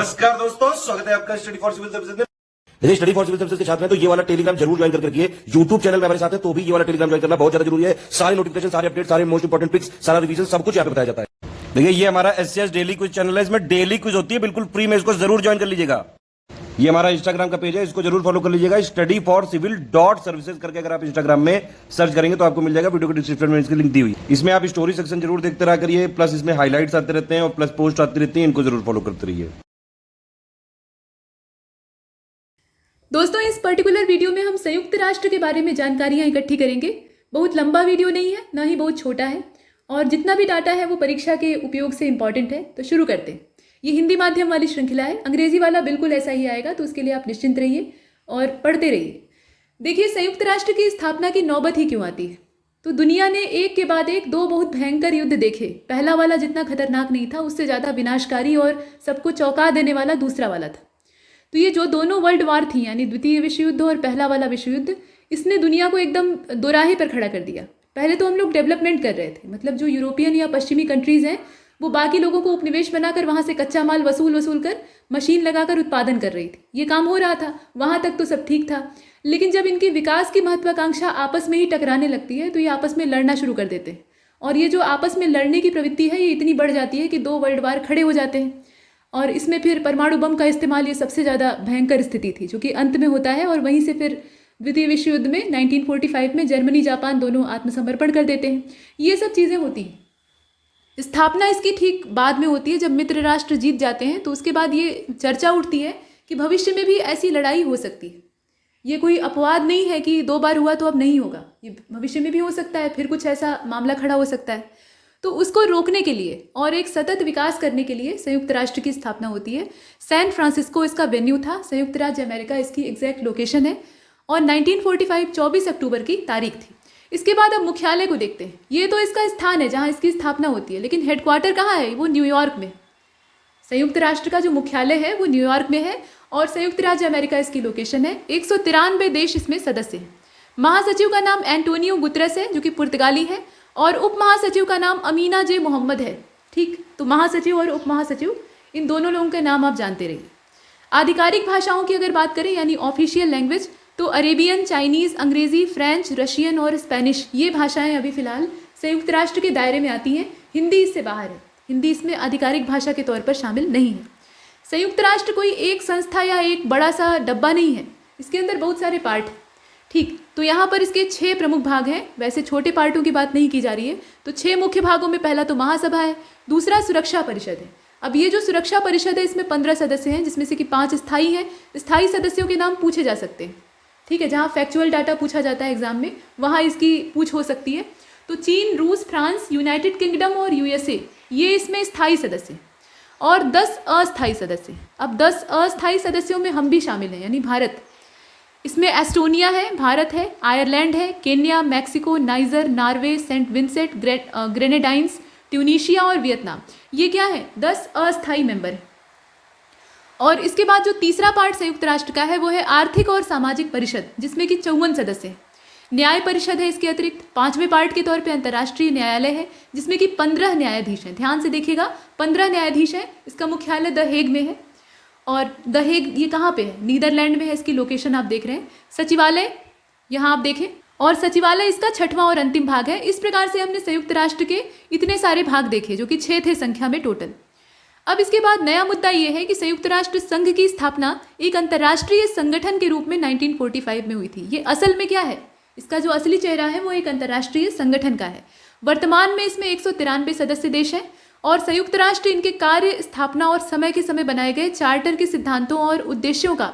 नमस्कार दोस्तों, स्वागत है आपका स्टडी फॉर सिविल सर्विसेज में। यदि स्टडी फॉर सिविल सर्विसेज के छात्र हैं तो ये वाला टेलीग्राम जरूर ज्वाइन करके रखिए। यूट्यूब चैनल में हमारे साथ है तो भी ये वाला टेलीग्राम ज्वाइन करना बहुत ज्यादा जरूरी है। सारे नोटिफिकेशन, सारे अपडेट, सारे मोस्ट इंपोर्टेंट पिक्स, सारा रिवीजन सब कुछ यहाँ पे बताया जाता है। देखिए ये हमारा एससीएस डेली क्विज चैनल है, इसमें डेली क्विज होती है, बिल्कुल फ्री में, इसको जरूर ज्वाइन कर लीजिएगा। ये हमारा इंस्टाग्राम का पेज है, इसको जरूर फॉलो कर लीजिएगा। स्टडी फॉर सिविल .सर्विसेज करके अगर आप इंस्टाग्राम में सर्च करेंगे तो आपको मिल जाएगा। वीडियो के डिस्क्रिप्शन में इसकी लिंक दी हुई। इसमें आप स्टोरी सेक्शन जरूर देखते रहा करिए, प्लस इसमें हाईलाइट्स आते रहते हैं और प्लस पोस्ट आती रहती है, इनको जरूर फॉलो करते रहिए। दोस्तों, इस पर्टिकुलर वीडियो में हम संयुक्त राष्ट्र के बारे में जानकारियां इकट्ठी करेंगे। बहुत लंबा वीडियो नहीं है, ना ही बहुत छोटा है, और जितना भी डाटा है वो परीक्षा के उपयोग से इंपॉर्टेंट है। तो शुरू करते हैं। ये हिंदी माध्यम वाली श्रृंखला है, अंग्रेजी वाला बिल्कुल ऐसा ही आएगा, तो उसके लिए आप निश्चिंत रहिए और पढ़ते रहिए। देखिए, संयुक्त राष्ट्र की स्थापना की नौबत ही क्यों आती है? तो दुनिया ने एक के बाद एक दो बहुत भयंकर युद्ध देखे। पहला वाला जितना खतरनाक नहीं था, उससे ज़्यादा विनाशकारी और सबको चौंका देने वाला दूसरा वाला था। तो ये जो दोनों वर्ल्ड वार थी, यानी द्वितीय विश्व युद्ध और पहला वाला विश्व युद्ध, इसने दुनिया को एकदम दोराहे पर खड़ा कर दिया। पहले तो हम लोग डेवलपमेंट कर रहे थे, मतलब जो यूरोपियन या पश्चिमी कंट्रीज़ हैं वो बाकी लोगों को उपनिवेश बनाकर वहाँ से कच्चा माल वसूल कर मशीन लगाकर उत्पादन कर रही थी। ये काम हो रहा था, वहाँ तक तो सब ठीक था। लेकिन जब इनकी विकास की महत्वाकांक्षा आपस में ही टकराने लगती है तो ये आपस में लड़ना शुरू कर देते हैं, और ये जो आपस में लड़ने की प्रवृत्ति है ये इतनी बढ़ जाती है कि दो वर्ल्ड वार खड़े हो जाते हैं। और इसमें फिर परमाणु बम का इस्तेमाल, ये सबसे ज़्यादा भयंकर स्थिति थी जो कि अंत में होता है। और वहीं से फिर द्वितीय विश्व युद्ध में 1945 में जर्मनी जापान दोनों आत्मसमर्पण कर देते हैं। ये सब चीज़ें होती हैं। स्थापना इसकी ठीक बाद में होती है, जब मित्र राष्ट्र जीत जाते हैं। तो उसके बाद ये चर्चा उठती है कि भविष्य में भी ऐसी लड़ाई हो सकती है। ये कोई अपवाद नहीं है कि 2 बार हुआ तो अब नहीं होगा, ये भविष्य में भी हो सकता है, फिर कुछ ऐसा मामला खड़ा हो सकता है। तो उसको रोकने के लिए और एक सतत विकास करने के लिए संयुक्त राष्ट्र की स्थापना होती है। सैन फ्रांसिस्को इसका वेन्यू था, संयुक्त राज्य अमेरिका इसकी एग्जैक्ट लोकेशन है, और 1945 24 अक्टूबर की तारीख थी। इसके बाद अब मुख्यालय को देखते हैं। ये तो इसका स्थान है जहाँ इसकी स्थापना होती है, लेकिन हेडक्वार्टर कहाँ है? वो न्यूयॉर्क में। संयुक्त राष्ट्र का जो मुख्यालय है वो न्यूयॉर्क में है, और संयुक्त राज्य अमेरिका इसकी लोकेशन है। 193 देश इसमें सदस्य हैं। महासचिव का नाम एंटोनियो गुतरस है, जो कि पुर्तगाली है, और उप महासचिव का नाम अमीना जे मोहम्मद है। ठीक, तो महासचिव और उप महासचिव, इन दोनों लोगों के नाम आप जानते रहिए। आधिकारिक भाषाओं की अगर बात करें, यानी ऑफिशियल लैंग्वेज, तो अरेबियन, चाइनीज़, अंग्रेज़ी, फ्रेंच, रशियन और स्पेनिश, ये भाषाएं अभी फ़िलहाल संयुक्त राष्ट्र के दायरे में आती हैं। हिंदी इससे बाहर है, हिंदी इसमें आधिकारिक भाषा के तौर पर शामिल नहीं है। संयुक्त राष्ट्र कोई एक संस्था या एक बड़ा सा डब्बा नहीं है, इसके अंदर बहुत सारे पार्ट हैं। ठीक, तो यहाँ पर इसके 6 प्रमुख भाग हैं। वैसे छोटे पार्टों की बात नहीं की जा रही है। तो 6 मुख्य भागों में पहला तो महासभा है, दूसरा सुरक्षा परिषद है। अब ये जो सुरक्षा परिषद है इसमें 15 सदस्य हैं, जिसमें से कि 5 स्थायी हैं। स्थायी सदस्यों के नाम पूछे जा सकते हैं। ठीक है, जहाँ फैक्चुअल डाटा पूछा जाता है एग्जाम में, वहाँ इसकी पूछ हो सकती है। तो चीन, रूस, फ्रांस, यूनाइटेड किंगडम और यूएसए, ये इसमें स्थायी सदस्य, और 10 अस्थायी सदस्य। अब 10 अस्थायी सदस्यों में हम भी शामिल हैं, यानी भारत। इसमें एस्टोनिया है, भारत है, आयरलैंड है, Kenya, Mexico, Niger, Norway, Saint Vincent, Grenadines, Tunisia और वियतनाम। ये क्या है? 10 अस्थायी मेंबर हैं। और इसके बाद जो तीसरा पार्ट संयुक्त राष्ट्र का है वो है आर्थिक और सामाजिक परिषद, जिसमें कि 54 सदस्य हैं। न्याय परिषद है इसके अतिरिक्त। 5वें पार्ट के तौर पे अंतर्राष्ट्रीय न्यायालय है, जिसमें कि 15 न्यायाधीश हैं। ध्यान से देखिएगा, 15 न्यायाधीश हैं। इसका मुख्यालय द हेग में है, और द हेग ये कहाँ पे है? नीदरलैंड में है। इसकी लोकेशन आप देख रहे हैं। सचिवालय यहाँ आप देखें, और सचिवालय इसका 6वां और अंतिम भाग है। इस प्रकार से हमने संयुक्त राष्ट्र के इतने सारे भाग देखे, जो कि 6 थे संख्या में टोटल। अब इसके बाद नया मुद्दा ये है कि संयुक्त राष्ट्र संघ की स्थापना एक अंतर्राष्ट्रीय संगठन के रूप में 1945 में हुई थी। ये असल में क्या है? इसका जो असली चेहरा है वो एक अंतर्राष्ट्रीय संगठन का है। वर्तमान में इसमें 193 सदस्य देश हैं, और संयुक्त राष्ट्र इनके कार्य, स्थापना और समय के समय बनाए गए चार्टर के सिद्धांतों और उद्देश्यों का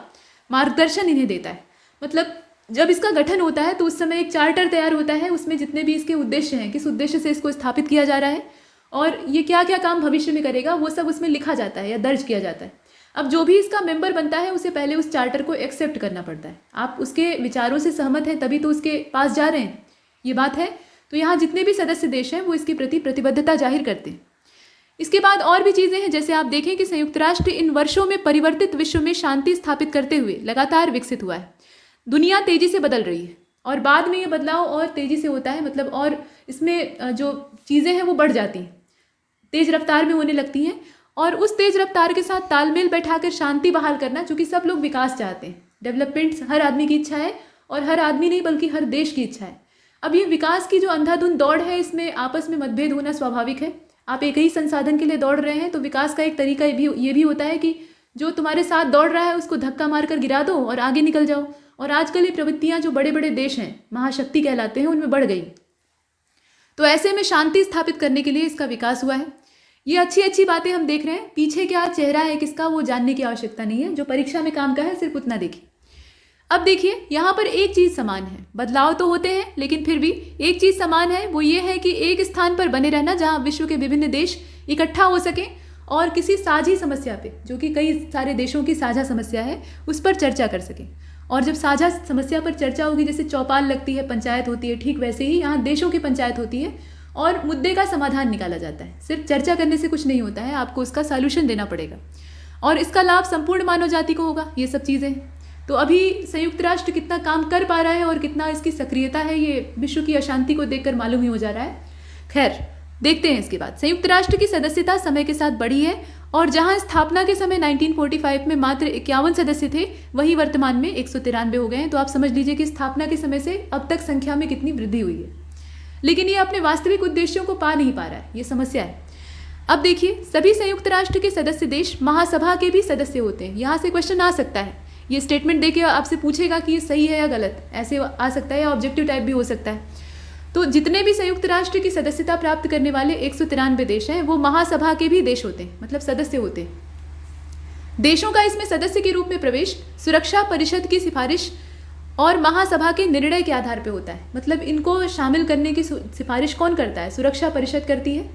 मार्गदर्शन इन्हें देता है। मतलब जब इसका गठन होता है तो उस समय एक चार्टर तैयार होता है, उसमें जितने भी इसके उद्देश्य हैं, किस उद्देश्य से इसको स्थापित किया जा रहा है, और ये क्या क्या काम भविष्य में करेगा, वो सब उसमें लिखा जाता है या दर्ज किया जाता है। अब जो भी इसका मेंबर बनता है उसे पहले उस चार्टर को एक्सेप्ट करना पड़ता है। आप उसके विचारों से सहमत हैं तभी तो उसके पास जा रहे हैं, ये बात है। तो यहाँ जितने भी सदस्य देश हैं वो इसके प्रति प्रतिबद्धता जाहिर करते हैं। इसके बाद और भी चीज़ें हैं, जैसे आप देखें कि संयुक्त राष्ट्र इन वर्षों में परिवर्तित विश्व में शांति स्थापित करते हुए लगातार विकसित हुआ है। दुनिया तेज़ी से बदल रही है, और बाद में ये बदलाव और तेज़ी से होता है, मतलब और इसमें जो चीज़ें हैं वो बढ़ जाती हैं, तेज़ रफ्तार में होने लगती हैं। और उस तेज रफ्तार के साथ तालमेल बैठाकर शांति बहाल करना, क्योंकि सब लोग विकास चाहते हैं, डेवलपमेंट हर आदमी की इच्छा है और हर आदमी नहीं बल्कि हर देश की इच्छा है। अब ये विकास की जो अंधाधुंध दौड़ है, इसमें आपस में मतभेद होना स्वाभाविक है। आप एक ही संसाधन के लिए दौड़ रहे हैं, तो विकास का एक तरीका ये भी होता है कि जो तुम्हारे साथ दौड़ रहा है उसको धक्का मारकर गिरा दो और आगे निकल जाओ। और आजकल ये प्रवृत्तियां जो बड़े बड़े देश हैं, महाशक्ति कहलाते हैं, उनमें बढ़ गई। तो ऐसे में शांति स्थापित करने के लिए इसका विकास हुआ है। ये अच्छी बातें हम देख रहे हैं, पीछे क्या चेहरा है किसका वो जानने की आवश्यकता नहीं है। जो परीक्षा में काम का है सिर्फ उतना देखिए। अब देखिए, यहाँ पर एक चीज समान है, बदलाव तो होते हैं लेकिन फिर भी एक चीज समान है, वो ये है कि एक स्थान पर बने रहना जहाँ विश्व के विभिन्न देश इकट्ठा हो सके और किसी साझी समस्या पे, जो कि कई सारे देशों की साझा समस्या है, उस पर चर्चा कर सके। और जब साझा समस्या पर चर्चा होगी, जैसे चौपाल लगती है, पंचायत होती है, ठीक वैसे ही यहाँ देशों की पंचायत होती है और मुद्दे का समाधान निकाला जाता है। सिर्फ चर्चा करने से कुछ नहीं होता है, आपको उसका सॉल्यूशन देना पड़ेगा और इसका लाभ संपूर्ण मानव जाति को होगा। ये सब चीज़ें तो अभी संयुक्त राष्ट्र कितना काम कर पा रहा है और कितना इसकी सक्रियता है, ये विश्व की अशांति को देखकर मालूम ही हो जा रहा है। खैर, देखते हैं इसके बाद। संयुक्त राष्ट्र की सदस्यता समय के साथ बढ़ी है और जहां स्थापना के समय 1945 में मात्र 51 सदस्य थे, वहीं वर्तमान में 193 हो गए हैं। तो आप समझ लीजिए कि स्थापना के समय से अब तक संख्या में कितनी वृद्धि हुई है। लेकिन ये अपने वास्तविक उद्देश्यों को पा नहीं पा रहा है, ये समस्या है। अब देखिए, सभी संयुक्त राष्ट्र के सदस्य देश महासभा के भी सदस्य होते हैं। यहाँ से क्वेश्चन आ सकता है, ये स्टेटमेंट देके आपसे पूछेगा कि ये सही है या गलत, ऐसे आ सकता है या ऑब्जेक्टिव टाइप भी हो सकता है। तो जितने भी संयुक्त राष्ट्र की सदस्यता प्राप्त करने वाले 193 देश हैं, वो महासभा के भी देश होते हैं, मतलब सदस्य होते हैं। देशों का इसमें सदस्य के रूप में प्रवेश सुरक्षा परिषद की सिफारिश और महासभा के निर्णय के आधार पर होता है। मतलब इनको शामिल करने की सिफारिश कौन करता है? सुरक्षा परिषद करती है,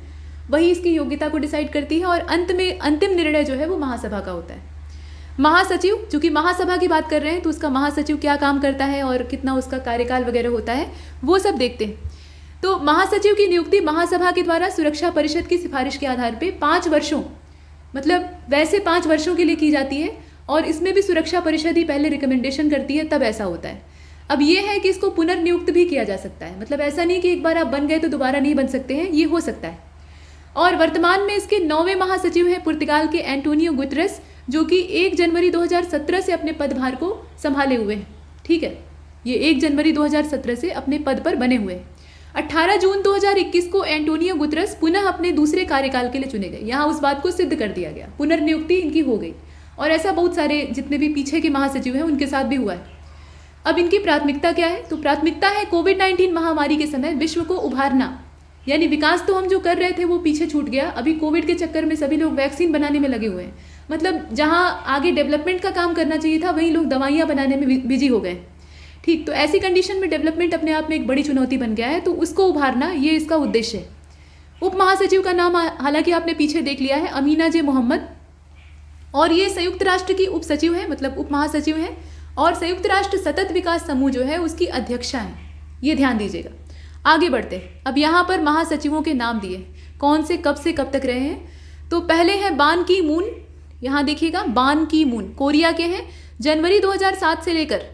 वही इसकी योग्यता को डिसाइड करती है और अंत में अंतिम निर्णय जो है वो महासभा का होता है। महासचिव, चूंकि महासभा की बात कर रहे हैं तो उसका महासचिव क्या काम करता है और कितना उसका कार्यकाल वगैरह होता है, वो सब देखते हैं। तो महासचिव की नियुक्ति महासभा के द्वारा सुरक्षा परिषद की सिफारिश के आधार पे 5 वर्षों, मतलब वैसे 5 वर्षों के लिए की जाती है और इसमें भी सुरक्षा परिषद ही पहले रिकमेंडेशन करती है, तब ऐसा होता है। अब ये है कि इसको पुनर्नियुक्त भी किया जा सकता है, मतलब ऐसा नहीं कि एक बार आप बन गए तो दोबारा नहीं बन सकते हैं, ये हो सकता है। और वर्तमान में इसके 9वें महासचिव हैं पुर्तगाल के एंटोनियो गुतरेस, जो कि 1 जनवरी 2017 से अपने पदभार को संभाले हुए हैं। ठीक है, ये 1 जनवरी 2017 से अपने पद पर बने हुए हैं। 18 जून 2021 को एंटोनियो गुतरेस पुनः अपने दूसरे कार्यकाल के लिए चुने गए। यहाँ उस बात को सिद्ध कर दिया गया, पुनर्नियुक्ति इनकी हो गई। और ऐसा बहुत सारे जितने भी पीछे के महासचिव हैं उनके साथ भी हुआ है। अब इनकी प्राथमिकता क्या है? तो प्राथमिकता है कोविड-19 महामारी के समय विश्व को उभारना, यानी विकास तो हम जो कर रहे थे वो पीछे छूट गया। अभी कोविड के चक्कर में सभी लोग वैक्सीन बनाने में लगे हुए हैं, मतलब जहां आगे डेवलपमेंट का काम करना चाहिए था वहीं लोग दवाइयां बनाने में बिजी हो गए। ठीक, तो ऐसी कंडीशन में डेवलपमेंट अपने आप में एक बड़ी चुनौती बन गया है, तो उसको उभारना ये इसका उद्देश्य है। उप महासचिव का नाम हालांकि आपने पीछे देख लिया है, अमीना जे मोहम्मद, और ये संयुक्त राष्ट्र की उप सचिव है, मतलब उप महासचिव है, और संयुक्त राष्ट्र सतत विकास समूह जो है उसकी अध्यक्षा है। ये ध्यान दीजिएगा। आगे बढ़ते हैं। अब यहाँ पर महासचिवों के नाम दिए, कौन से कब तक रहे हैं। तो पहले हैं बान की मून, यहाँ देखिएगा बान की मून, कोरिया के हैं, जनवरी 2007 से लेकर।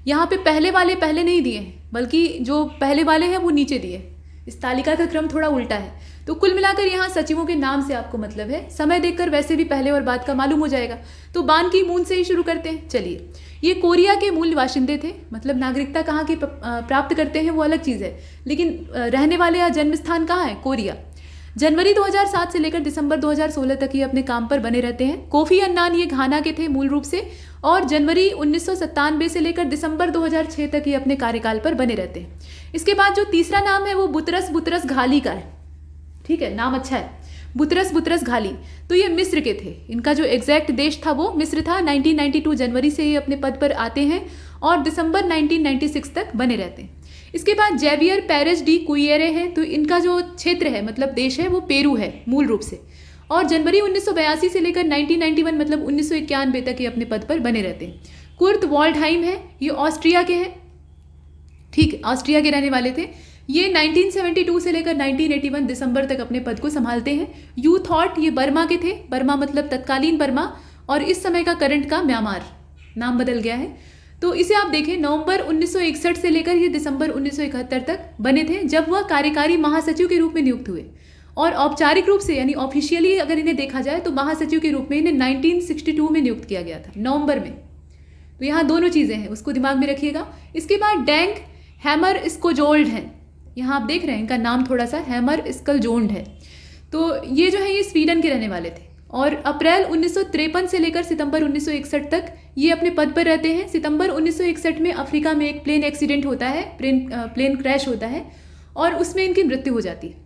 यहाँ पे पहले वाले पहले नहीं दिए हैं, बल्कि जो पहले वाले हैं वो नीचे दिए। इस तालिका का क्रम थोड़ा उल्टा है। तो कुल मिलाकर यहाँ सचिवों के नाम से आपको मतलब है, समय देखकर वैसे भी पहले और बाद का मालूम हो जाएगा। तो बान की मून से ही शुरू करते हैं। चलिए, ये कोरिया के मूल बाशिंदे थे, मतलब नागरिकता कहाँ की प्राप्त करते हैं वो अलग चीज़ है, लेकिन रहने वाले या जन्म स्थान कहाँ है? कोरिया। जनवरी 2007 से लेकर दिसंबर 2016 तक ये अपने काम पर बने रहते हैं। कोफी अन्नान ये घाना के थे मूल रूप से, और जनवरी 1997 से लेकर दिसंबर 2006 तक ये अपने कार्यकाल पर बने रहते हैं। इसके बाद जो तीसरा नाम है वो बुतरस घाली का है। ठीक है, नाम अच्छा है, बुतरस घाली। तो ये मिस्र के थे, इनका जो एग्जैक्ट देश था वो मिस्र था। 1992 जनवरी से ये अपने पद पर आते हैं और दिसंबर 1996 तक बने रहते हैं। इसके बाद जेवियर पेरेज डी कुइएरे हैं, तो इनका जो क्षेत्र है मतलब देश है वो पेरू है मूल रूप से, और जनवरी 1982 से लेकर 1991 मतलब 1991 तक ये अपने पद पर बने रहते हैं। कुर्ट वॉल्डहाइम है, ये ऑस्ट्रिया के हैं। ठीक है, ऑस्ट्रिया के रहने वाले थे। ये 1972 से लेकर 1981 दिसंबर तक अपने पद को संभालते हैं। यू थॉट ये बर्मा के थे, बर्मा मतलब तत्कालीन बर्मा, और इस समय का करंट का म्यांमार, नाम बदल गया है। तो इसे आप देखें, नवंबर 1961 से लेकर ये दिसंबर 1971 तक बने थे, जब वह कार्यकारी महासचिव के रूप में नियुक्त हुए। और औपचारिक रूप से यानी ऑफिशियली अगर इन्हें देखा जाए तो महासचिव के रूप में इन्हें 1962 में नियुक्त किया गया था, नवंबर में। तो यहाँ दोनों चीज़ें हैं, उसको दिमाग में रखिएगा। इसके बाद डैंग हैमर स्कोजोल्ड हैं, यहाँ आप देख रहे हैं इनका नाम थोड़ा सा हैमर स्कलजोल्ड है। तो ये जो है ये स्वीडन के रहने वाले थे और अप्रैल 1953 से लेकर सितंबर 1961 तक ये अपने पद पर रहते हैं। सितंबर 1961 में अफ्रीका में एक प्लेन एक्सीडेंट होता है, प्लेन क्रैश होता है और उसमें इनकी मृत्यु हो जाती है।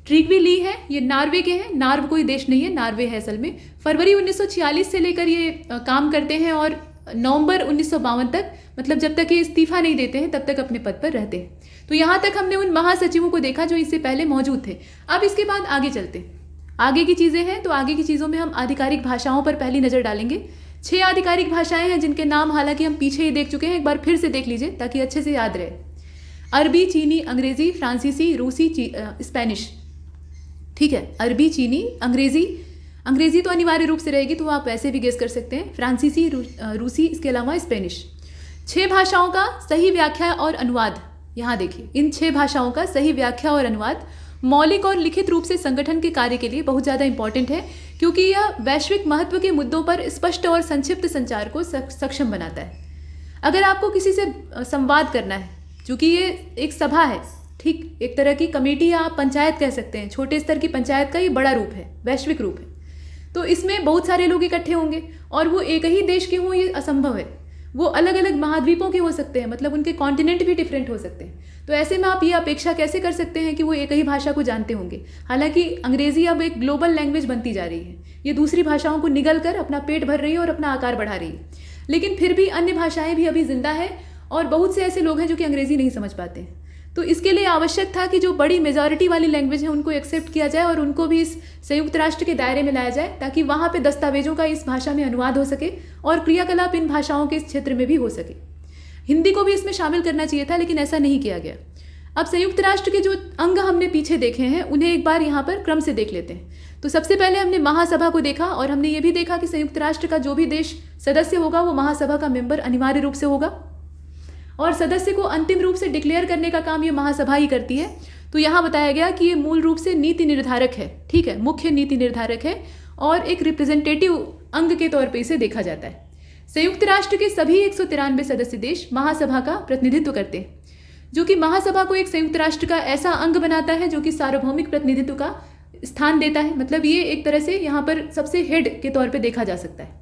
ट्रिग्वी ली है, ये नार्वे के हैं, नार्व कोई देश नहीं है, नार्वे है असल में। फरवरी 1946 से लेकर ये काम करते हैं और नवंबर 1952 तक, मतलब जब तक ये इस्तीफा नहीं देते हैं तब तक अपने पद पर रहते हैं। तो यहाँ तक हमने उन महासचिवों को देखा जो इससे पहले मौजूद थे। अब इसके बाद आगे चलते हैं, आगे की चीज़ें हैं। तो आगे की चीज़ों में हम आधिकारिक भाषाओं पर पहली नज़र डालेंगे। 6 आधिकारिक भाषाएं हैं जिनके नाम हालांकि हम पीछे ही देख चुके हैं, एक बार फिर से देख लीजिए ताकि अच्छे से याद रहे। अरबी, चीनी, अंग्रेज़ी, फ्रांसीसी, रूसी, स्पेनिश। ठीक है, अरबी, चीनी, अंग्रेज़ी तो अनिवार्य रूप से रहेगी, तो आप वैसे भी गेस कर सकते हैं। फ्रांसीसी, रूसी, इसके अलावा स्पेनिश। 6 भाषाओं का सही व्याख्या और अनुवाद, यहाँ देखिए, इन 6 भाषाओं का सही व्याख्या और अनुवाद मौलिक और लिखित रूप से संगठन के कार्य के लिए बहुत ज़्यादा इंपॉर्टेंट है, क्योंकि यह वैश्विक महत्व के मुद्दों पर स्पष्ट और संक्षिप्त संचार को सक्षम बनाता है। अगर आपको किसी से संवाद करना है, चूँकि ये एक सभा है, ठीक, एक तरह की कमेटी या आप पंचायत कह सकते हैं, छोटे स्तर की पंचायत का ये बड़ा रूप है, वैश्विक रूप है। तो इसमें बहुत सारे लोग इकट्ठे होंगे और वो एक ही देश के हों ये असंभव है, वो अलग अलग महाद्वीपों के हो सकते हैं, मतलब उनके कॉन्टिनेंट भी डिफरेंट हो सकते हैं। तो ऐसे में आप ये अपेक्षा कैसे कर सकते हैं कि वो एक ही भाषा को जानते होंगे। हालांकि अंग्रेज़ी अब एक ग्लोबल लैंग्वेज बनती जा रही है, ये दूसरी भाषाओं को निगल कर अपना पेट भर रही है और अपना आकार बढ़ा रही है, लेकिन फिर भी अन्य भाषाएं भी अभी जिंदा है और बहुत से ऐसे लोग हैं जो कि अंग्रेज़ी नहीं समझ पाते हैं। तो इसके लिए आवश्यक था कि जो बड़ी मेजॉरिटी वाली लैंग्वेज है उनको एक्सेप्ट किया जाए और उनको भी इस संयुक्त राष्ट्र के दायरे में लाया जाए, ताकि वहाँ पे दस्तावेजों का इस भाषा में अनुवाद हो सके और क्रियाकलाप इन भाषाओं के इस क्षेत्र में भी हो सके। हिंदी को भी इसमें शामिल करना चाहिए था, लेकिन ऐसा नहीं किया गया। अब संयुक्त राष्ट्र के जो अंग हमने पीछे देखे हैं उन्हें एक बार यहाँ पर क्रम से देख लेते हैं। तो सबसे पहले हमने महासभा को देखा और हमने ये भी देखा कि संयुक्त राष्ट्र का जो भी देश सदस्य होगा वो महासभा का मेंबर अनिवार्य रूप से होगा और सदस्य को अंतिम रूप से डिक्लेयर करने का काम ये महासभा ही करती है। तो यहाँ बताया गया कि ये मूल रूप से नीति निर्धारक है, ठीक है, मुख्य नीति निर्धारक है और एक रिप्रेजेंटेटिव अंग के तौर पे इसे देखा जाता है। संयुक्त राष्ट्र के सभी 193 सदस्य देश महासभा का प्रतिनिधित्व करते हैं, जो कि महासभा को एक संयुक्त राष्ट्र का ऐसा अंग बनाता है जो कि सार्वभौमिक प्रतिनिधित्व का स्थान देता है। मतलब ये एक तरह से यहाँ पर सबसे हेड के तौर पे देखा जा सकता है।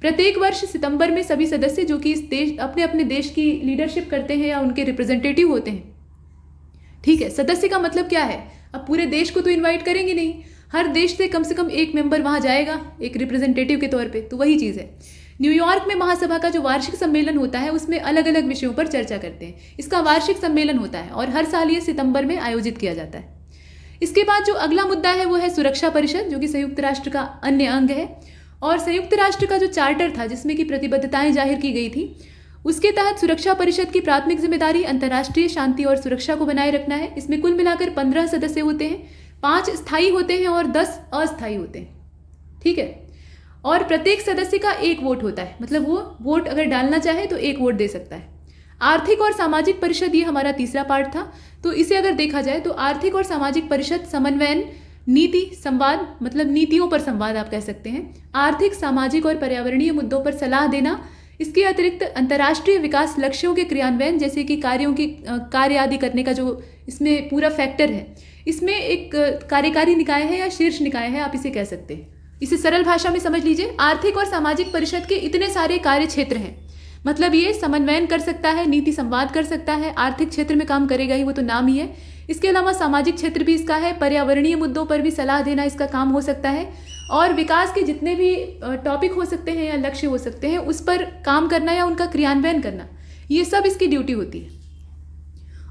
प्रत्येक वर्ष सितंबर में सभी सदस्य जो कि इस देश अपने अपने देश की लीडरशिप करते हैं या उनके रिप्रेजेंटेटिव होते हैं, ठीक है, सदस्य का मतलब क्या है, अब पूरे देश को तो इन्वाइट करेंगे नहीं, हर देश से कम एक मेंबर वहाँ जाएगा एक रिप्रेजेंटेटिव के तौर पे, तो वही चीज़ है। न्यूयॉर्क में महासभा का जो वार्षिक सम्मेलन होता है उसमें अलग अलग विषयों पर चर्चा करते हैं। इसका वार्षिक सम्मेलन होता है और हर साल ये सितंबर में आयोजित किया जाता है। इसके बाद जो अगला मुद्दा है वो है सुरक्षा परिषद, जो कि संयुक्त राष्ट्र का अन्य अंग है। और संयुक्त राष्ट्र का जो चार्टर था जिसमें कि प्रतिबद्धताएं जाहिर की गई थी, उसके तहत सुरक्षा परिषद की प्राथमिक जिम्मेदारी अंतर्राष्ट्रीय शांति और सुरक्षा को बनाए रखना है। इसमें कुल मिलाकर 15 सदस्य होते हैं, 5 स्थायी होते हैं और 10 अस्थायी होते हैं, ठीक है। और प्रत्येक सदस्य का एक वोट होता है, मतलब वो वोट अगर डालना चाहे तो एक वोट दे सकता है। आर्थिक और सामाजिक परिषद, ये हमारा तीसरा पार्ट था। तो इसे अगर देखा जाए तो आर्थिक और सामाजिक परिषद समन्वयन, नीति संवाद, मतलब नीतियों पर संवाद आप कह सकते हैं, आर्थिक, सामाजिक और पर्यावरणीय मुद्दों पर सलाह देना। इसके अतिरिक्त अंतर्राष्ट्रीय विकास लक्ष्यों के क्रियान्वयन जैसे कि कार्य आदि करने का जो इसमें पूरा फैक्टर है, इसमें एक कार्यकारी निकाय है या शीर्ष निकाय है, आप इसे कह सकते हैं। इसे सरल भाषा में समझ लीजिए, आर्थिक और सामाजिक परिषद के इतने सारे कार्य क्षेत्र हैं, मतलब ये समन्वयन कर सकता है, नीति संवाद कर सकता है, आर्थिक क्षेत्र में काम करेगा ही, वो तो नाम ही है। इसके अलावा सामाजिक क्षेत्र भी इसका है, पर्यावरणीय मुद्दों पर भी सलाह देना इसका काम हो सकता है, और विकास के जितने भी टॉपिक हो सकते हैं या लक्ष्य हो सकते हैं उस पर काम करना या उनका क्रियान्वयन करना, ये सब इसकी ड्यूटी होती है।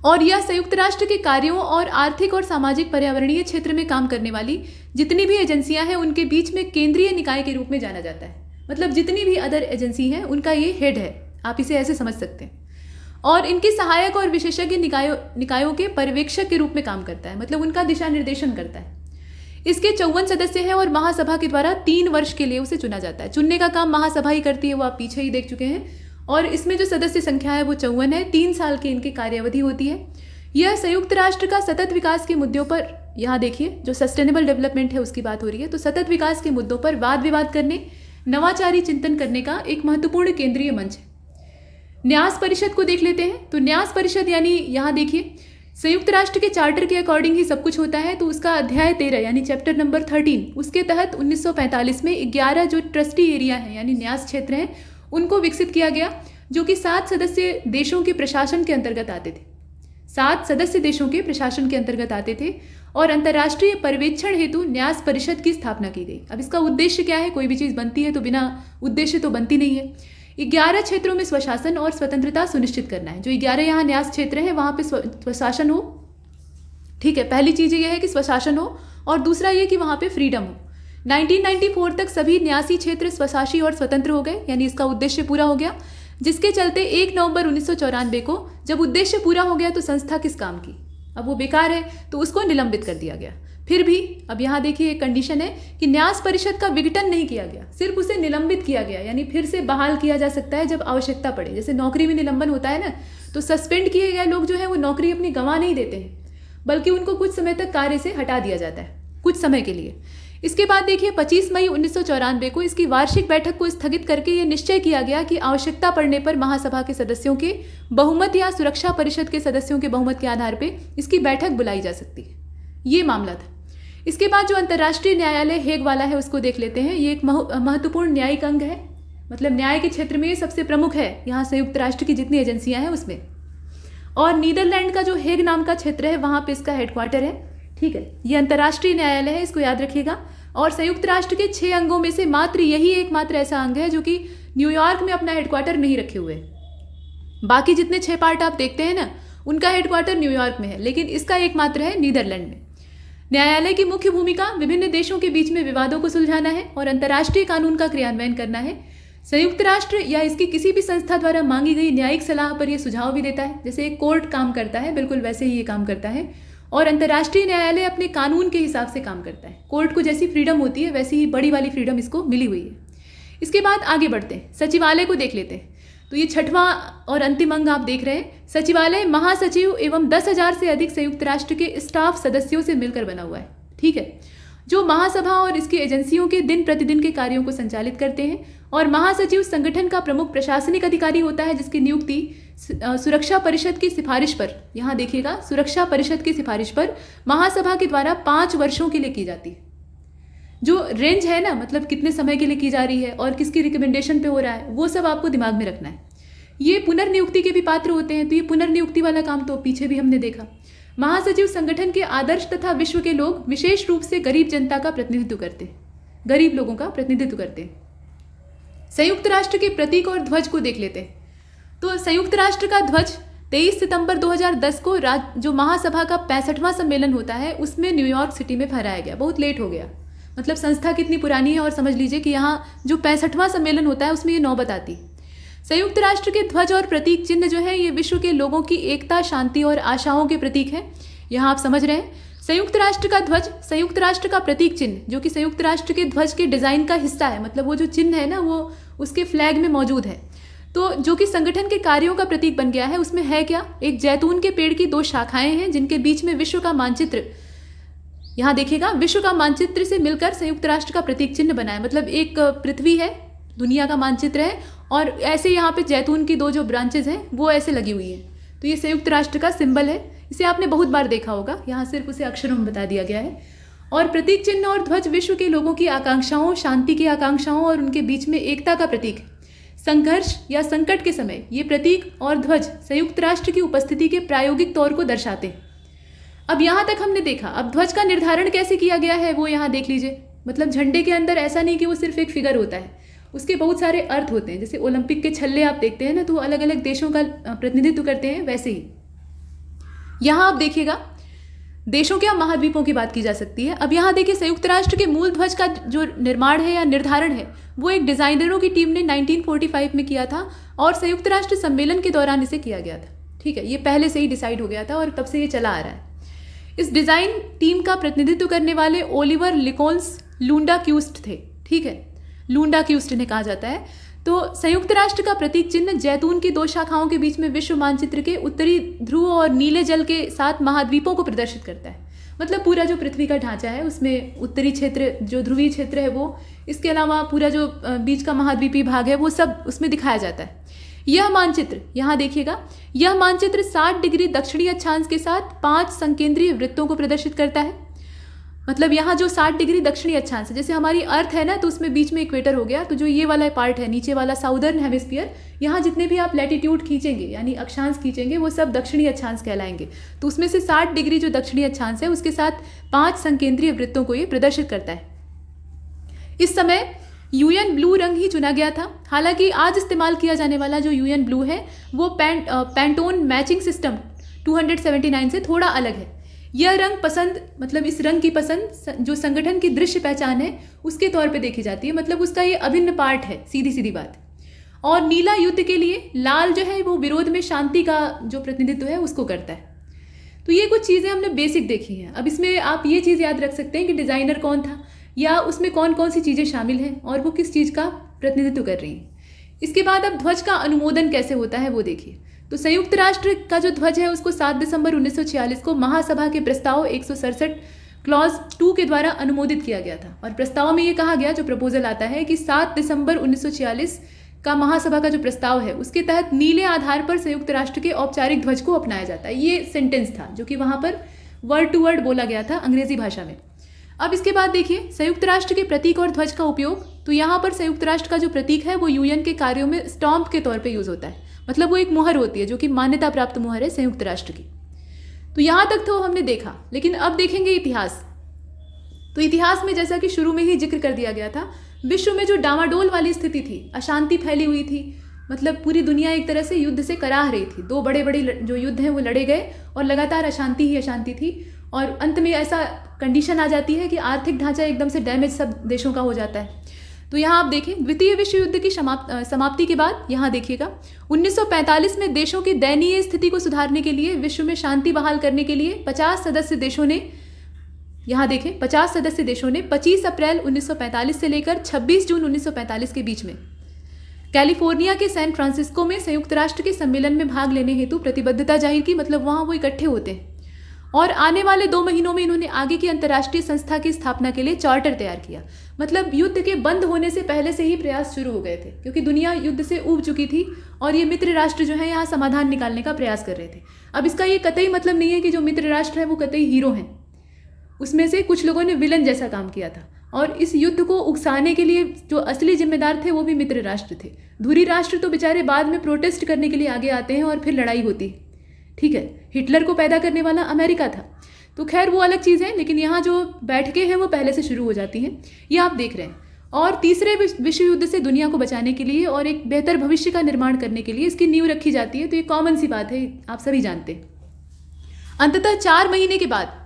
और यह संयुक्त राष्ट्र के कार्यों और आर्थिक और सामाजिक पर्यावरणीय क्षेत्र में काम करने वाली जितनी भी एजेंसियां हैं उनके बीच में केंद्रीय निकाय के रूप में जाना जाता है। मतलब जितनी भी अदर एजेंसी हैं उनका ये हेड है, आप इसे ऐसे समझ सकते हैं। और इनके सहायक और विशेषज्ञ निकायों के पर्यवेक्षक के रूप में काम करता है, मतलब उनका दिशा निर्देशन करता है। इसके 54 सदस्य हैं और महासभा के द्वारा 3 वर्ष के लिए उसे चुना जाता है। चुनने का काम महासभा ही करती है, वो आप पीछे ही देख चुके हैं। और इसमें जो सदस्य संख्या है वो 54 है, 3 साल की इनकी कार्यावधि होती है। यह संयुक्त राष्ट्र का सतत विकास के मुद्दों पर, यहाँ देखिए जो सस्टेनेबल डेवलपमेंट है उसकी बात हो रही है, तो सतत विकास के मुद्दों पर वाद विवाद करने, नवाचारी चिंतन करने का एक महत्वपूर्ण केंद्रीय मंच है। न्यास परिषद को देख लेते हैं। तो न्यास परिषद यानी यहाँ देखिए संयुक्त राष्ट्र के चार्टर के अकॉर्डिंग ही सब कुछ होता है। तो उसका अध्याय 13 यानी चैप्टर नंबर 13, उसके तहत 1945 में 11 जो ट्रस्टी एरिया हैं यानी न्यास क्षेत्र हैं उनको विकसित किया गया, जो कि 7 सदस्य देशों के प्रशासन के अंतर्गत आते थे। 7 सदस्य देशों के प्रशासन के अंतर्गत आते थे और अंतर्राष्ट्रीय पर्यवेक्षण हेतु न्यास परिषद की स्थापना की गई। अब इसका उद्देश्य क्या है? कोई भी चीज़ बनती है तो बिना उद्देश्य तो बनती नहीं है। 11 क्षेत्रों में स्वशासन और स्वतंत्रता सुनिश्चित करना है। जो 11 यहाँ न्यास क्षेत्र हैं वहाँ पे स्वशासन हो, ठीक है। पहली चीज़ ये है कि स्वशासन हो और दूसरा ये कि वहाँ पे फ्रीडम हो। 1994 तक सभी न्यासी क्षेत्र स्वशासी और स्वतंत्र हो गए, यानी इसका उद्देश्य पूरा हो गया, जिसके चलते 1 नवंबर 1994 को जब उद्देश्य पूरा हो गया तो संस्था किस काम की, अब वो बेकार है तो उसको निलंबित कर दिया गया। फिर भी अब यहाँ देखिए एक कंडीशन है कि न्यास परिषद का विघटन नहीं किया गया, सिर्फ उसे निलंबित किया गया, यानी फिर से बहाल किया जा सकता है जब आवश्यकता पड़े। जैसे नौकरी में निलंबन होता है ना, तो सस्पेंड किए गए लोग जो है वो नौकरी अपनी गंवा नहीं देते हैं, बल्कि उनको कुछ समय तक कार्य से हटा दिया जाता है, कुछ समय के लिए। इसके बाद देखिए 25 मई 1994 को इसकी वार्षिक बैठक को स्थगित करके ये निश्चय किया गया कि आवश्यकता पड़ने पर महासभा के सदस्यों के बहुमत या सुरक्षा परिषद के सदस्यों के बहुमत के आधार पर इसकी बैठक बुलाई जा सकती है। ये मामला था। इसके बाद जो अंतर्राष्ट्रीय न्यायालय हेग वाला है उसको देख लेते हैं। ये एक महत्वपूर्ण न्यायिक अंग है, मतलब न्याय के क्षेत्र में ये सबसे प्रमुख है यहाँ संयुक्त राष्ट्र की जितनी एजेंसियां हैं उसमें। और नीदरलैंड का जो हेग नाम का क्षेत्र है वहाँ पे इसका हेडक्वार्टर है, ठीक है। ये अंतर्राष्ट्रीय न्यायालय है, इसको याद रखिएगा। और संयुक्त राष्ट्र के 6 अंगों में से मात्र यही एकमात्र ऐसा अंग है जो कि न्यूयॉर्क में अपना हेडक्वार्टर नहीं रखे हुए। बाकी जितने 6 पार्ट आप देखते हैं ना, उनका हेडक्वार्टर न्यूयॉर्क में है, लेकिन इसका एकमात्र है नीदरलैंड में। न्यायालय की मुख्य भूमिका विभिन्न देशों के बीच में विवादों को सुलझाना है और अंतर्राष्ट्रीय कानून का क्रियान्वयन करना है। संयुक्त राष्ट्र या इसकी किसी भी संस्था द्वारा मांगी गई न्यायिक सलाह पर यह सुझाव भी देता है। जैसे एक कोर्ट काम करता है, बिल्कुल वैसे ही ये काम करता है। और अंतर्राष्ट्रीय न्यायालय अपने कानून के हिसाब से काम करता है। कोर्ट को जैसी फ्रीडम होती है वैसी ही बड़ी वाली फ्रीडम इसको मिली हुई है। इसके बाद आगे बढ़ते हैं, सचिवालय को देख लेते हैं। तो ये 6वां और अंतिम अंग आप देख रहे हैं। सचिवालय महासचिव एवं 10,000 से अधिक संयुक्त राष्ट्र के स्टाफ सदस्यों से मिलकर बना हुआ है, ठीक है, जो महासभा और इसकी एजेंसियों के दिन प्रतिदिन के कार्यों को संचालित करते हैं। और महासचिव संगठन का प्रमुख प्रशासनिक अधिकारी होता है, जिसकी नियुक्ति सुरक्षा परिषद की सिफारिश पर, यहाँ देखिएगा, सुरक्षा परिषद की सिफारिश पर महासभा के द्वारा 5 वर्षों के लिए की जाती है। जो रेंज है ना, मतलब कितने समय के लिए की जा रही है और किसकी रिकमेंडेशन पे हो रहा है, वो सब आपको दिमाग में रखना है। ये पुनर्नियुक्ति के भी पात्र होते हैं, तो ये पुनर्नियुक्ति वाला काम तो पीछे भी हमने देखा। महासचिव संगठन के आदर्श तथा विश्व के लोग विशेष रूप से गरीब जनता का प्रतिनिधित्व करते हैं, गरीब लोगों का प्रतिनिधित्व करते हैं। संयुक्त राष्ट्र के प्रतीक और ध्वज को देख लेते हैं। तो संयुक्त राष्ट्र का ध्वज 23 सितंबर 2010 को जो महासभा का 65वां सम्मेलन होता है उसमें न्यूयॉर्क सिटी में फहराया गया। बहुत लेट हो गया, मतलब संस्था कितनी पुरानी है। और समझ लीजिए कि यहाँ जो 65वां सम्मेलन होता है उसमें ये नौबत आती। संयुक्त राष्ट्र के ध्वज और प्रतीक चिन्ह जो है ये विश्व के लोगों की एकता, शांति और आशाओं के प्रतीक है। यहाँ आप समझ रहे हैं। संयुक्त राष्ट्र का ध्वज संयुक्त राष्ट्र का प्रतीक चिन्ह, जो कि संयुक्त राष्ट्र के ध्वज के डिज़ाइन का हिस्सा है, मतलब वो जो चिन्ह है ना वो उसके फ्लैग में मौजूद है। तो जो कि संगठन के कार्यों का प्रतीक बन गया है। उसमें है क्या, एक जैतून के पेड़ की 2 शाखाएं हैं जिनके बीच में विश्व का मानचित्र, यहाँ देखिएगा, विश्व का मानचित्र से मिलकर संयुक्त राष्ट्र का प्रतीक चिन्ह बना है। मतलब एक पृथ्वी है, दुनिया का मानचित्र है, और ऐसे यहाँ पे जैतून की 2 जो ब्रांचेज हैं वो ऐसे लगी हुई हैं। तो ये संयुक्त राष्ट्र का सिंबल है। इसे आपने बहुत बार देखा होगा, यहाँ सिर्फ उसे अक्षरों में बता दिया गया है। और प्रतीक चिन्ह और ध्वज विश्व के लोगों की आकांक्षाओं, शांति की आकांक्षाओं और उनके बीच में एकता का प्रतीक है। संघर्ष या संकट के समय ये प्रतीक और ध्वज संयुक्त राष्ट्र की उपस्थिति के प्रायोगिक तौर को दर्शाते हैं। अब यहाँ तक हमने देखा। अब ध्वज का निर्धारण कैसे किया गया है वो यहाँ देख लीजिए। मतलब झंडे के अंदर ऐसा नहीं कि वो सिर्फ एक फिगर होता है, उसके बहुत सारे अर्थ होते हैं। जैसे ओलंपिक के छल्ले आप देखते हैं ना, तो वो अलग अलग देशों का प्रतिनिधित्व करते हैं, वैसे ही यहाँ आप देखिएगा देशों के या महाद्वीपों की बात की जा सकती है। अब यहाँ देखिए संयुक्त राष्ट्र के मूल ध्वज का जो निर्माण है या निर्धारण है वो एक डिजाइनरों की टीम ने 1945 में किया था और संयुक्त राष्ट्र सम्मेलन के दौरान इसे किया गया था। ठीक है, ये पहले से ही डिसाइड हो गया था और तब से ये चला आ रहा है। इस डिजाइन टीम का प्रतिनिधित्व करने वाले ओलिवर लिकोल्स लुंडा क्यूस्ट थे। ठीक है, लुंडा क्यूस्ट इन्हें कहा जाता है। तो संयुक्त राष्ट्र का प्रतीक चिन्ह जैतून की 2 शाखाओं के बीच में विश्व मानचित्र के उत्तरी ध्रुव और नीले जल के 7 महाद्वीपों को प्रदर्शित करता है। मतलब पूरा जो पृथ्वी का ढांचा है उसमें उत्तरी क्षेत्र जो ध्रुवीय क्षेत्र है वो, इसके अलावा पूरा जो बीच का महाद्वीपीय भाग है वो सब उसमें दिखाया जाता है। यह मानचित्र यहाँ देखिएगा, यह मानचित्र 60 डिग्री दक्षिणी अक्षांश के साथ 5 संकेंद्रीय वृत्तों को प्रदर्शित करता है। मतलब यहाँ जो 60 डिग्री दक्षिणी अक्षांश है, जैसे हमारी अर्थ है ना, तो उसमें बीच में इक्वेटर हो गया, तो जो ये वाला पार्ट है नीचे वाला साउदर्न हेमिस्फीयर, यहाँ जितने भी आप लैटिट्यूड खींचेंगे यानी अक्षांश खींचेंगे वो सब दक्षिणी अक्षांश कहलाएंगे। तो उसमें से 60 डिग्री जो दक्षिणी अक्षांश है उसके साथ 5 संकेंद्रीय वृत्तों को ये प्रदर्शित करता है। इस समय यूएन ब्लू रंग ही चुना गया था। हालांकि आज इस्तेमाल किया जाने वाला जो यूएन ब्लू है वो पैंटोन मैचिंग सिस्टम 279 से थोड़ा अलग है। यह रंग पसंद, मतलब इस रंग की पसंद जो संगठन की दृश्य पहचान है उसके तौर पे देखी जाती है, मतलब उसका ये अभिन्न पार्ट है, सीधी सीधी बात। और नीला युद्ध के लिए, लाल जो है वो विरोध में शांति का जो प्रतिनिधित्व है उसको करता है। तो ये कुछ चीज़ें हमने बेसिक देखी हैं। अब इसमें आप ये चीज़ याद रख सकते हैं कि डिज़ाइनर कौन था या उसमें कौन कौन सी चीज़ें शामिल हैं और वो किस चीज़ का प्रतिनिधित्व कर रही हैं। इसके बाद अब ध्वज का अनुमोदन कैसे होता है वो देखिए। तो संयुक्त राष्ट्र का जो ध्वज है उसको 7 दिसंबर 1946 को महासभा के प्रस्ताव 167 क्लॉज 2 के द्वारा अनुमोदित किया गया था। और प्रस्ताव में ये कहा गया, जो प्रपोजल आता है कि 7 दिसंबर 1946 का महासभा का जो प्रस्ताव है उसके तहत नीले आधार पर संयुक्त राष्ट्र के औपचारिक ध्वज को अपनाया जाता है। ये सेंटेंस था जो कि वहाँ पर वर्ड टू वर्ड बोला गया था अंग्रेजी भाषा में। अब इसके बाद देखिए संयुक्त राष्ट्र के प्रतीक और ध्वज का उपयोग। तो यहाँ पर संयुक्त राष्ट्र का जो प्रतीक है वो यूएन के कार्यों में स्टॉम्प के तौर पे यूज़ होता है। मतलब वो एक मुहर होती है जो कि मान्यता प्राप्त मुहर है संयुक्त राष्ट्र की। तो यहाँ तक तो हमने देखा, लेकिन अब देखेंगे इतिहास। तो इतिहास में जैसा कि शुरू में ही जिक्र कर दिया गया था, विश्व में जो डामाडोल वाली स्थिति थी, अशांति फैली हुई थी, मतलब पूरी दुनिया एक तरह से युद्ध से कराह रही थी। 2 बड़े बड़े जो युद्ध हैं वो लड़े गए और लगातार अशांति ही अशांति थी। और अंत में ऐसा कंडीशन आ जाती है कि आर्थिक ढांचा एकदम से डैमेज सब देशों का हो जाता है। तो यहाँ आप देखें द्वितीय विश्व युद्ध की समाप्ति के बाद यहाँ देखिएगा 1945 में देशों की दयनीय स्थिति को सुधारने के लिए, विश्व में शांति बहाल करने के लिए 50 सदस्य देशों ने, यहाँ देखें 50 सदस्य देशों ने 25 अप्रैल 1945 से लेकर 26 जून 1945 के बीच में कैलिफोर्निया के सैन फ्रांसिस्को में संयुक्त राष्ट्र के सम्मेलन में भाग लेने हेतु प्रतिबद्धता जाहिर की। मतलब वहाँ वो इकट्ठे होते हैं और आने वाले 2 महीनों में इन्होंने आगे की अंतर्राष्ट्रीय संस्था की स्थापना के लिए चार्टर तैयार किया। मतलब युद्ध के बंद होने से पहले से ही प्रयास शुरू हो गए थे, क्योंकि दुनिया युद्ध से ऊब चुकी थी और ये मित्र राष्ट्र जो है यहाँ समाधान निकालने का प्रयास कर रहे थे। अब इसका ये कतई मतलब नहीं है कि जो मित्र राष्ट्र है वो कतई हीरो हैं। उसमें से कुछ लोगों ने विलन जैसा काम किया था और इस युद्ध को उकसाने के लिए जो असली जिम्मेदार थे वो भी मित्र राष्ट्र थे। धुरी राष्ट्र तो बेचारे बाद में प्रोटेस्ट करने के लिए आगे आते हैं और फिर लड़ाई होती है। ठीक है, हिटलर को पैदा करने वाला अमेरिका था, तो खैर वो अलग चीज़ है, लेकिन यहाँ जो बैठकें हैं वो पहले से शुरू हो जाती हैं, ये आप देख रहे हैं। और तीसरे विश्व युद्ध से दुनिया को बचाने के लिए और एक बेहतर भविष्य का निर्माण करने के लिए इसकी नींव रखी जाती है। तो ये कॉमन सी बात है, आप सभी जानते हैं। अंततः 4 महीने के बाद,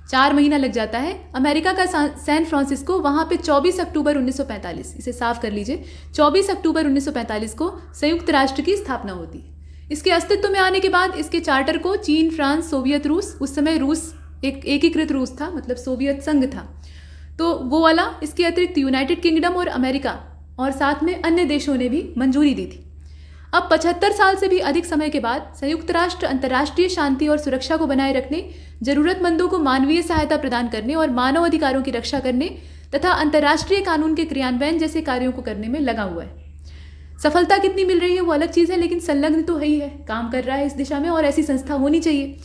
4 महीना लग जाता है, अमेरिका का सैन फ्रांसिस्को, वहाँ पे 24 अक्टूबर 1945, इसे साफ कर लीजिए, 24 अक्टूबर 1945 को संयुक्त राष्ट्र की स्थापना होती है। इसके अस्तित्व में आने के बाद इसके चार्टर को चीन, फ्रांस, सोवियत रूस, उस समय रूस एक एकीकृत रूस था, मतलब सोवियत संघ था, तो वो वाला, इसके अतिरिक्त यूनाइटेड किंगडम और अमेरिका और साथ में अन्य देशों ने भी मंजूरी दी थी। अब 75 साल से भी अधिक समय के बाद संयुक्त राष्ट्र अंतर्राष्ट्रीय शांति और सुरक्षा को बनाए रखने, जरूरतमंदों को मानवीय सहायता प्रदान करने और मानव अधिकारों की रक्षा करने तथा अंतर्राष्ट्रीय कानून के क्रियान्वयन जैसे कार्यों को करने में लगा हुआ है। सफलता कितनी मिल रही है वो अलग चीज़ है, लेकिन संलग्न तो है ही है, काम कर रहा है इस दिशा में और ऐसी संस्था होनी चाहिए।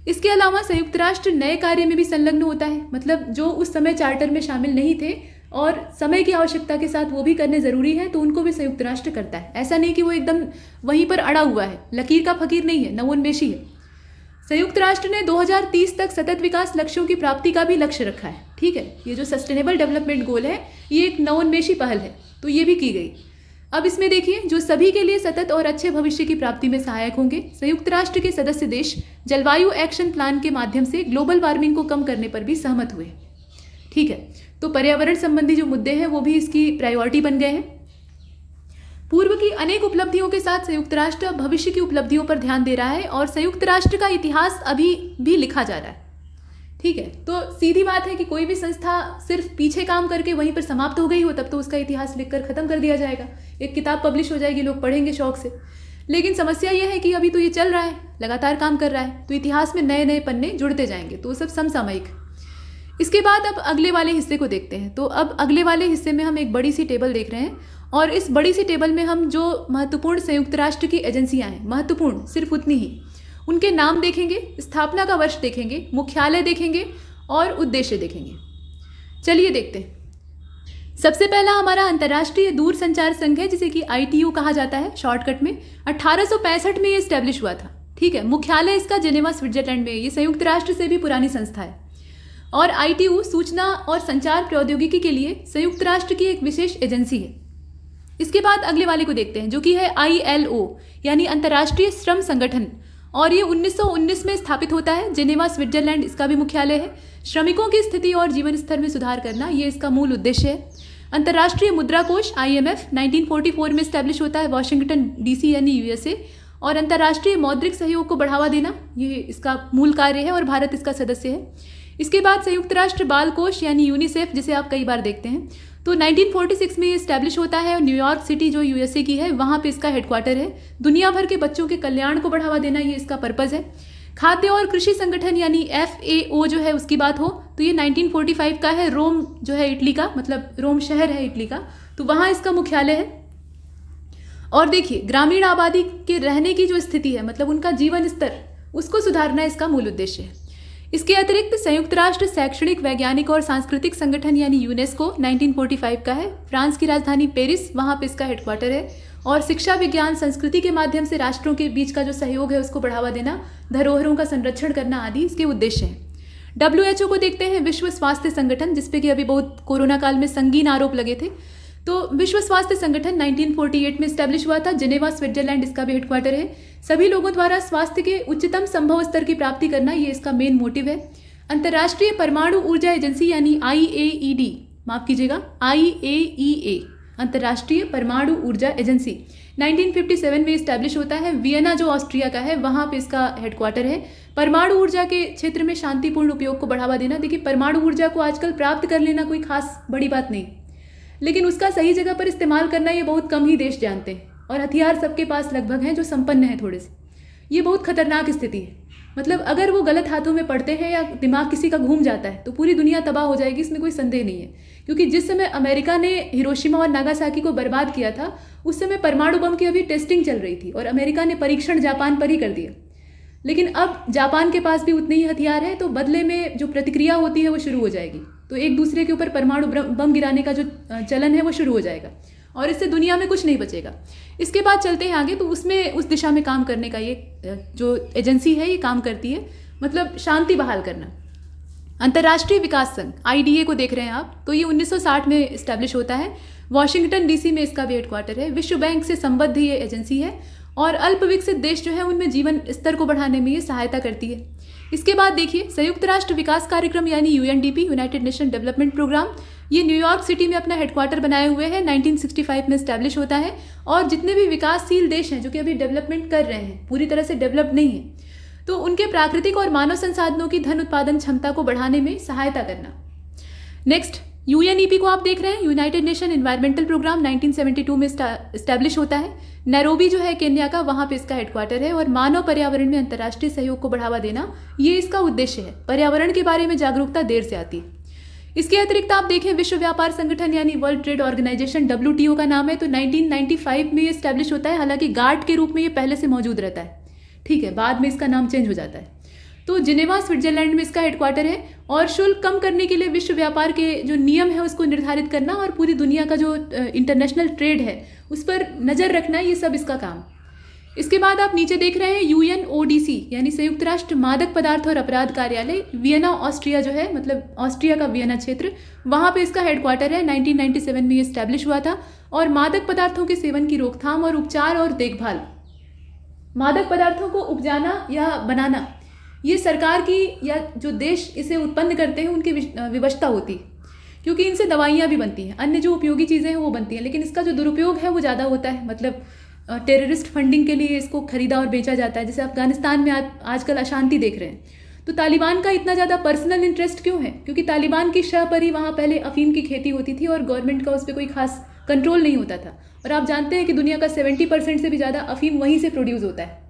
इसके अलावा संयुक्त राष्ट्र नए कार्य में भी संलग्न होता है, मतलब जो उस समय चार्टर में शामिल नहीं थे और समय की आवश्यकता के साथ वो भी करने ज़रूरी है, तो उनको भी संयुक्त राष्ट्र करता है। ऐसा नहीं कि वो एकदम वहीं पर अड़ा हुआ है, लकीर का फकीर नहीं है, नवोन्मेषी है। संयुक्त राष्ट्र ने 2030 तक सतत विकास लक्ष्यों की प्राप्ति का भी लक्ष्य रखा है। ठीक है, ये जो सस्टेनेबल डेवलपमेंट गोल है ये एक नवोन्मेषी पहल है, तो ये भी की गई। अब इसमें देखिए, जो सभी के लिए सतत और अच्छे भविष्य की प्राप्ति में सहायक होंगे, संयुक्त राष्ट्र के सदस्य देश जलवायु एक्शन प्लान के माध्यम से ग्लोबल वार्मिंग को कम करने पर भी सहमत हुए। ठीक है, तो पर्यावरण संबंधी जो मुद्दे हैं वो भी इसकी प्रायोरिटी बन गए हैं। पूर्व की अनेक उपलब्धियों के साथ संयुक्त राष्ट्र भविष्य की उपलब्धियों पर ध्यान दे रहा है और संयुक्त राष्ट्र का इतिहास अभी भी लिखा जा रहा है। ठीक है, तो सीधी बात है कि कोई भी संस्था सिर्फ पीछे काम करके वहीं पर समाप्त हो गई हो तब तो उसका इतिहास लिखकर ख़त्म कर दिया जाएगा, एक किताब पब्लिश हो जाएगी, लोग पढ़ेंगे शौक से। लेकिन समस्या यह है कि अभी तो ये चल रहा है, लगातार काम कर रहा है, तो इतिहास में नए नए पन्ने जुड़ते जाएंगे, तो सब समसामयिक। इसके बाद अब अगले वाले हिस्से को देखते हैं। तो अब अगले वाले हिस्से में हम एक बड़ी सी टेबल देख रहे हैं और इस बड़ी सी टेबल में हम जो महत्वपूर्ण संयुक्त राष्ट्र की एजेंसियां हैं, महत्वपूर्ण सिर्फ उतनी ही, उनके नाम देखेंगे, स्थापना का वर्ष देखेंगे, मुख्यालय देखेंगे और उद्देश्य देखेंगे। चलिए देखते हैं। सबसे पहला हमारा अंतर्राष्ट्रीय दूरसंचार संघ है, जिसे कि ITU कहा जाता है शॉर्टकट में। 1865 में ये स्टैब्लिश हुआ था। ठीक है, मुख्यालय इसका जेनेवा स्विट्जरलैंड में। ये संयुक्त राष्ट्र से भी पुरानी संस्था है। और ITU सूचना और संचार प्रौद्योगिकी के लिए संयुक्त राष्ट्र की एक विशेष एजेंसी है। इसके बाद अगले वाले को देखते हैं, जो कि है ILO यानी अंतर्राष्ट्रीय श्रम संगठन, और ये 1919 में स्थापित होता है। जेनेवा स्विट्जरलैंड इसका भी मुख्यालय है। श्रमिकों की स्थिति और जीवन स्तर में सुधार करना, ये इसका मूल उद्देश्य है। अंतर्राष्ट्रीय मुद्रा कोष IMF 1944 में स्टैब्लिश होता है, वॉशिंगटन DC यानी USA। और अंतर्राष्ट्रीय मौद्रिक सहयोग को बढ़ावा देना, ये इसका मूल कार्य है और भारत इसका सदस्य है। इसके बाद संयुक्त राष्ट्र बाल कोष यानी यूनिसेफ, जिसे आप कई बार देखते हैं, तो 1946 में ये स्टैब्लिश होता है और न्यूयॉर्क सिटी जो USA की है वहाँ पे इसका हेडक्वार्टर है। दुनिया भर के बच्चों के कल्याण को बढ़ावा देना, ये इसका पर्पज़ है। खाद्य और कृषि संगठन यानी FAO जो है उसकी बात हो तो ये 1945 का है। रोम जो है इटली का, मतलब रोम शहर है इटली का, तो वहाँ इसका मुख्यालय है। और देखिए, ग्रामीण आबादी के रहने की जो स्थिति है, मतलब उनका जीवन स्तर, उसको सुधारना इसका मूल उद्देश्य है। इसके अतिरिक्त संयुक्त राष्ट्र शैक्षणिक, वैज्ञानिक और सांस्कृतिक संगठन यानी यूनेस्को 1945 का है। फ्रांस की राजधानी पेरिस, वहाँ पे इसका हेडक्वार्टर है। और शिक्षा, विज्ञान, संस्कृति के माध्यम से राष्ट्रों के बीच का जो सहयोग है उसको बढ़ावा देना, धरोहरों का संरक्षण करना आदि इसके उद्देश्य हैं। WHO को देखते हैं, विश्व स्वास्थ्य संगठन, जिसपे कि अभी बहुत कोरोना काल में संगीन आरोप लगे थे। तो विश्व स्वास्थ्य संगठन 1948 में स्टैब्लिश हुआ था। जेनेवा स्विट्जरलैंड इसका भी हेडक्वार्टर है। सभी लोगों द्वारा स्वास्थ्य के उच्चतम संभव स्तर की प्राप्ति करना, ये इसका मेन मोटिव है। अंतर्राष्ट्रीय परमाणु ऊर्जा एजेंसी यानी IAED, माफ कीजिएगा IAEA, अंतर्राष्ट्रीय परमाणु ऊर्जा एजेंसी 1957 में स्टैब्लिश होता है। वियना जो ऑस्ट्रिया का है वहाँ पे इसका हेडक्वार्टर है। परमाणु ऊर्जा के क्षेत्र में शांतिपूर्ण उपयोग को बढ़ावा देना। देखिए, परमाणु ऊर्जा को आजकल प्राप्त कर लेना कोई खास बड़ी बात नहीं, लेकिन उसका सही जगह पर इस्तेमाल करना ये बहुत कम ही देश जानते हैं। और हथियार सबके पास लगभग हैं जो संपन्न हैं थोड़े से। ये बहुत खतरनाक स्थिति है। मतलब अगर वो गलत हाथों में पड़ते हैं या दिमाग किसी का घूम जाता है तो पूरी दुनिया तबाह हो जाएगी, इसमें कोई संदेह नहीं है। क्योंकि जिस समय अमेरिका ने हिरोशिमा और नागासाकी को बर्बाद किया था, उस समय परमाणु बम की अभी टेस्टिंग चल रही थी और अमेरिका ने परीक्षण जापान पर ही कर दिया। लेकिन अब जापान के पास भी उतने ही हथियार हैं, तो बदले में जो प्रतिक्रिया होती है वो शुरू हो जाएगी। तो एक दूसरे के ऊपर परमाणु बम गिराने का जो चलन है वो शुरू हो जाएगा और इससे दुनिया में कुछ नहीं बचेगा। इसके बाद चलते हैं आगे, तो उसमें उस दिशा में काम करने का ये जो एजेंसी है ये काम करती है, मतलब शांति बहाल करना। अंतर्राष्ट्रीय विकास संघ IDA को देख रहे हैं आप, तो ये 1960 में इस्टेब्लिश होता है। वॉशिंगटन DC में इसका भी हेडक्वार्टर है। विश्व बैंक से संबद्ध ये एजेंसी है और अल्प विकसित देश जो है उनमें जीवन स्तर को बढ़ाने में ये सहायता करती है। इसके बाद देखिए, संयुक्त राष्ट्र विकास कार्यक्रम यानी UNDP, United Nation Development Programme, ये न्यूयॉर्क सिटी में अपना हेडक्वार्टर बनाए हुए हैं। 1965 में स्टैब्लिश होता है और जितने भी विकासशील देश हैं जो कि अभी डेवलपमेंट कर रहे हैं, पूरी तरह से डेवलप नहीं है, तो उनके प्राकृतिक और मानव संसाधनों की धन उत्पादन क्षमता को बढ़ाने में सहायता करना। नेक्स्ट, UNEP को आप देख रहे हैं, यूनाइटेड नेशन एनवायरमेंटल प्रोग्राम 1972 में स्टैब्लिश होता है। नैरोबी जो है केन्या का, वहाँ पे इसका हेडक्वार्टर है और मानव पर्यावरण में अंतर्राष्ट्रीय सहयोग को बढ़ावा देना, ये इसका उद्देश्य है। पर्यावरण के बारे में जागरूकता देर से आती है। इसके अतिरिक्त आप देखें, विश्व व्यापार संगठन यानी वर्ल्ड ट्रेड ऑर्गेनाइजेशन, WTO का नाम है, तो 1995 में ये स्टैब्लिश होता है। हालांकि गार्ड के रूप में ये पहले से मौजूद रहता है, ठीक है, बाद में इसका नाम चेंज हो जाता है। तो जिनेवा स्विट्जरलैंड में इसका हेडक्वार्टर है और शुल्क कम करने के लिए विश्व व्यापार के जो नियम है उसको निर्धारित करना और पूरी दुनिया का जो इंटरनेशनल ट्रेड है उस पर नज़र रखना, ये सब इसका काम। इसके बाद आप नीचे देख रहे हैं UNODC यानी संयुक्त राष्ट्र मादक पदार्थ और अपराध कार्यालय, वियना ऑस्ट्रिया जो है, मतलब ऑस्ट्रिया का वियना क्षेत्र, वहाँ पे इसका हेडक्वार्टर है। 1997 में ये स्टैब्लिश हुआ था और मादक पदार्थों के सेवन की रोकथाम और उपचार और देखभाल, मादक पदार्थों को उपजाना या बनाना, ये सरकार की या जो देश इसे उत्पन्न करते हैं उनकी विवशता होती है, क्योंकि इनसे दवाइयाँ भी बनती हैं, अन्य जो उपयोगी चीज़ें हैं वो बनती हैं, लेकिन इसका जो दुरुपयोग है वो ज़्यादा होता है। मतलब टेररिस्ट फंडिंग के लिए इसको खरीदा और बेचा जाता है। जैसे अफगानिस्तान में आजकल अशांति देख रहे हैं, तो तालिबान का इतना ज़्यादा पर्सनल इंटरेस्ट क्यों है? क्योंकि तालिबान की शह पर ही वहाँ पहले अफीम की खेती होती थी और गवर्नमेंट का उस पर कोई खास कंट्रोल नहीं होता था। और आप जानते हैं कि दुनिया का 70% से भी ज़्यादा अफीम वहीं से प्रोड्यूस होता है।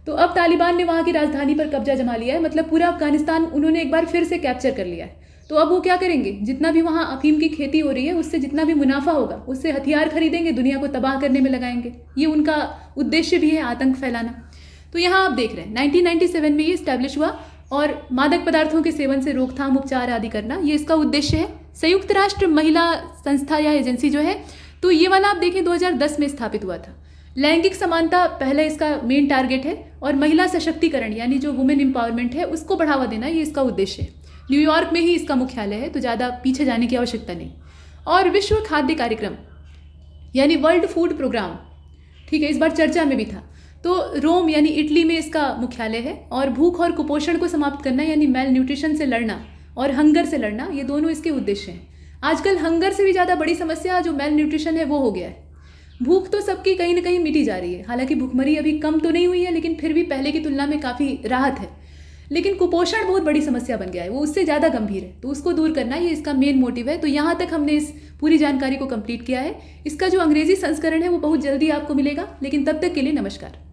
तो अब तालिबान ने वहाँ की राजधानी पर कब्जा जमा लिया है, मतलब पूरा अफगानिस्तान उन्होंने एक बार फिर से कैप्चर कर लिया है। तो अब वो क्या करेंगे, जितना भी वहाँ अफीम की खेती हो रही है उससे जितना भी मुनाफा होगा उससे हथियार खरीदेंगे, दुनिया को तबाह करने में लगाएंगे। ये उनका उद्देश्य भी है, आतंक फैलाना। तो यहाँ आप देख रहे हैं 1997 में ये इस्टेब्लिश हुआ और मादक पदार्थों के सेवन से रोकथाम, उपचार आदि करना, ये इसका उद्देश्य है। संयुक्त राष्ट्र महिला संस्था या एजेंसी जो है, तो ये वाला आप देखें 2010 में स्थापित हुआ था। लैंगिक समानता पहला इसका मेन टारगेट है और महिला सशक्तिकरण यानी जो वुमेन एम्पावरमेंट है उसको बढ़ावा देना, ये इसका उद्देश्य है। न्यूयॉर्क में ही इसका मुख्यालय है, तो ज़्यादा पीछे जाने की आवश्यकता नहीं। और विश्व खाद्य कार्यक्रम यानी वर्ल्ड फूड प्रोग्राम, ठीक है, इस बार चर्चा में भी था। तो रोम यानी इटली में इसका मुख्यालय है। और भूख और कुपोषण को समाप्त करना यानी मेल न्यूट्रिशन से लड़ना और हंगर से लड़ना, ये दोनों इसके उद्देश्य हैं। आजकल हंगर से भी ज़्यादा बड़ी समस्या जो मेल न्यूट्रिशन है वो हो गया है। भूख तो सबकी कहीं ना कहीं मिटी जा रही है, हालांकि भूखमरी अभी कम तो नहीं हुई है, लेकिन फिर भी पहले की तुलना में काफ़ी राहत है। लेकिन कुपोषण बहुत बड़ी समस्या बन गया है, वो उससे ज़्यादा गंभीर है, तो उसको दूर करना ये इसका मेन मोटिव है। तो यहाँ तक हमने इस पूरी जानकारी को कंप्लीट किया है। इसका जो अंग्रेजी संस्करण है वो बहुत जल्दी आपको मिलेगा, लेकिन तब तक के लिए नमस्कार।